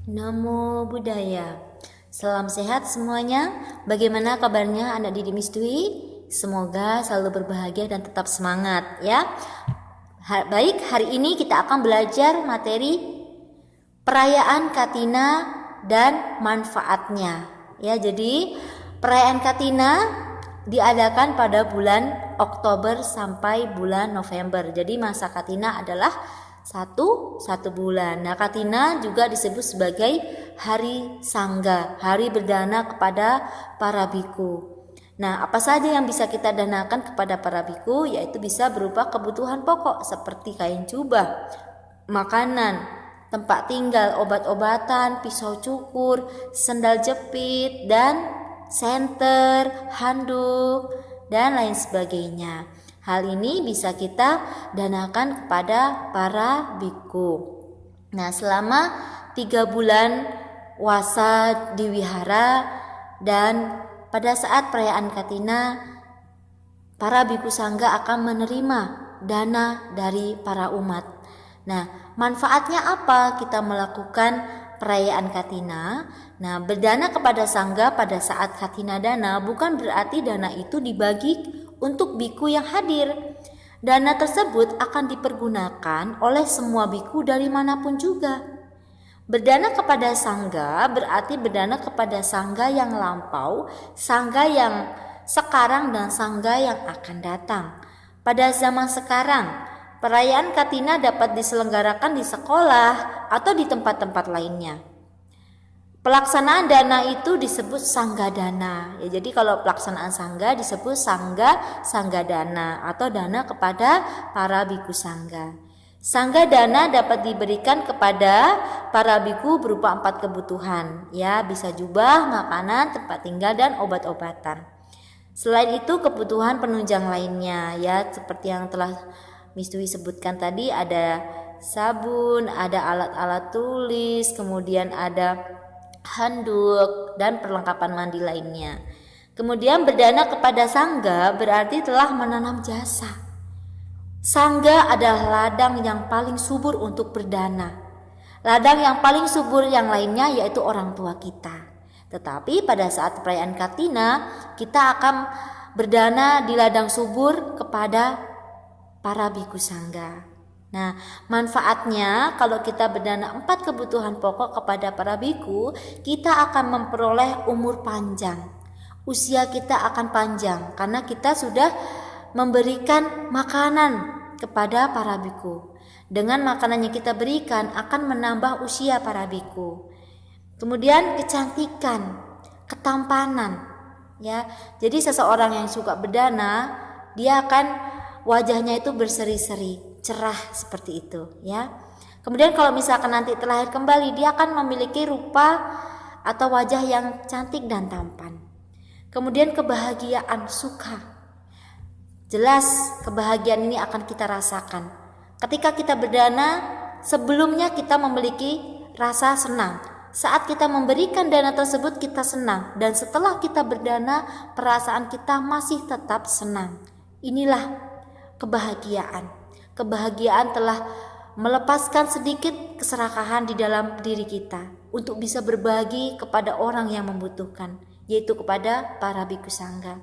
Namo Buddhaya. Salam sehat semuanya. Bagaimana kabarnya anak didik Miss Dwi? Semoga selalu berbahagia dan tetap semangat ya. Baik, hari ini kita akan belajar materi perayaan Katina dan manfaatnya. Ya, jadi perayaan Katina diadakan pada bulan Oktober sampai bulan November. Jadi masa Katina adalah satu bulan. Nah, Katina juga disebut sebagai hari Sangga, hari berdana kepada para biku. Nah, apa saja yang bisa kita danakan kepada para biku, yaitu bisa berupa kebutuhan pokok seperti kain jubah, makanan, tempat tinggal, obat-obatan, pisau cukur, sendal jepit, dan senter, handuk, dan lain sebagainya. Hal ini bisa kita danakan kepada para biku. Nah, selama 3 bulan puasa di wihara dan pada saat perayaan Katina, para biku sangga akan menerima dana dari para umat. Nah, manfaatnya apa kita melakukan perayaan Katina? Nah, berdana kepada sangga pada saat Katina dana bukan berarti dana itu dibagi untuk biku yang hadir. Dana tersebut akan dipergunakan oleh semua biku dari manapun juga. Berdana kepada sangga berarti berdana kepada sangga yang lampau, sangga yang sekarang, dan sangga yang akan datang. Pada zaman sekarang, perayaan Katina dapat diselenggarakan di sekolah atau di tempat-tempat lainnya. Pelaksanaan dana itu disebut sangga dana. Ya, jadi kalau pelaksanaan sangga disebut sangga dana atau dana kepada para biku sangga. Sangga dana dapat diberikan kepada para biku berupa 4 kebutuhan. Ya, bisa jubah, makanan, tempat tinggal, dan obat-obatan. Selain itu kebutuhan penunjang lainnya, ya seperti yang telah Miss Dwi sebutkan tadi, ada sabun, ada alat-alat tulis, kemudian ada handuk, dan perlengkapan mandi lainnya. Kemudian berdana kepada sangga berarti telah menanam jasa. Sangga adalah ladang yang paling subur untuk berdana. Ladang yang paling subur yang lainnya yaitu orang tua kita. Tetapi pada saat perayaan Katina, kita akan berdana di ladang subur kepada para biku sangga. Nah, manfaatnya kalau kita berdana 4 kebutuhan pokok kepada para biku, kita akan memperoleh umur panjang. Usia kita akan panjang karena kita sudah memberikan makanan kepada para biku. Dengan makanan yang kita berikan akan menambah usia para biku. Kemudian kecantikan, ketampanan, ya. Jadi seseorang yang suka berdana, dia akan wajahnya itu berseri-seri, cerah seperti itu, ya. Kemudian kalau misalkan nanti terlahir kembali, dia akan memiliki rupa atau wajah yang cantik dan tampan. Kemudian kebahagiaan, suka. Jelas kebahagiaan ini akan kita rasakan. Ketika kita berdana, sebelumnya kita memiliki rasa senang. Saat kita memberikan dana tersebut kita senang, dan setelah kita berdana perasaan kita masih tetap senang. Inilah kebahagiaan. Kebahagiaan telah melepaskan sedikit keserakahan di dalam diri kita untuk bisa berbagi kepada orang yang membutuhkan, yaitu kepada para biku sangga.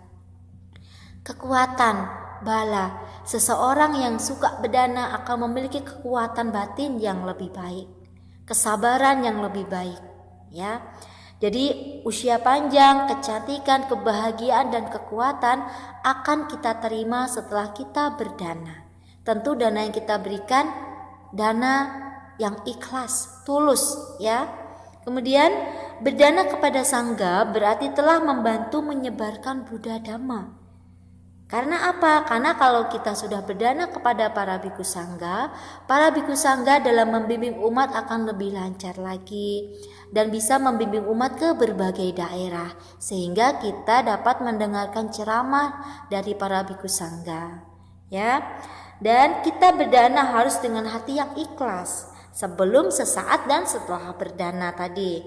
Kekuatan, bala. Seseorang yang suka berdana akan memiliki kekuatan batin yang lebih baik, kesabaran yang lebih baik, ya. Jadi usia panjang, kecantikan, kebahagiaan, dan kekuatan akan kita terima setelah kita berdana. Tentu dana yang kita berikan dana yang ikhlas, tulus, ya. Kemudian berdana kepada sangga berarti telah membantu menyebarkan Buddha Dhamma. Karena apa? Karena kalau kita sudah berdana kepada para biku sangga dalam membimbing umat akan lebih lancar lagi dan bisa membimbing umat ke berbagai daerah, sehingga kita dapat mendengarkan ceramah dari para biku sangga, ya. Dan kita berdana harus dengan hati yang ikhlas sebelum, sesaat, dan setelah berdana tadi.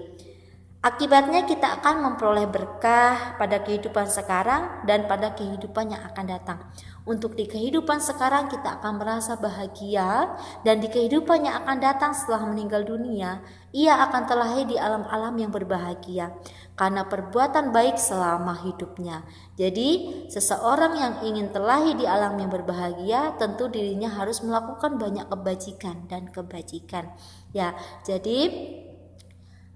Akibatnya kita akan memperoleh berkah pada kehidupan sekarang dan pada kehidupan yang akan datang. Untuk di kehidupan sekarang kita akan merasa bahagia, dan di kehidupan yang akan datang setelah meninggal dunia, ia akan terlahir di alam-alam yang berbahagia karena perbuatan baik selama hidupnya. Jadi seseorang yang ingin terlahir di alam yang berbahagia, tentu dirinya harus melakukan banyak kebajikan dan kebajikan. Ya, jadi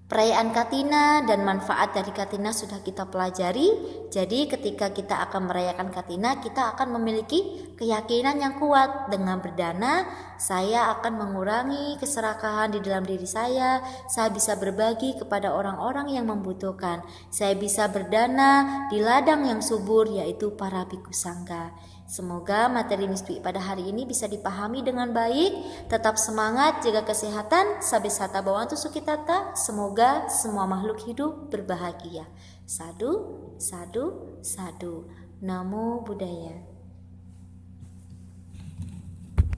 perayaan Katina dan manfaat dari Katina sudah kita pelajari. Jadi ketika kita akan merayakan Katina, kita akan memiliki keyakinan yang kuat. Dengan berdana, saya akan mengurangi keserakahan di dalam diri saya bisa berbagi kepada orang-orang yang membutuhkan. Saya bisa berdana di ladang yang subur, yaitu para biku sangga. Semoga materi Miss Dwi pada hari ini bisa dipahami dengan baik. Tetap semangat, jaga kesehatan, sabisata bawantu sukitata. Semoga semua makhluk hidup berbahagia. Sadu, sadu, sadu. Namo Buddhaya.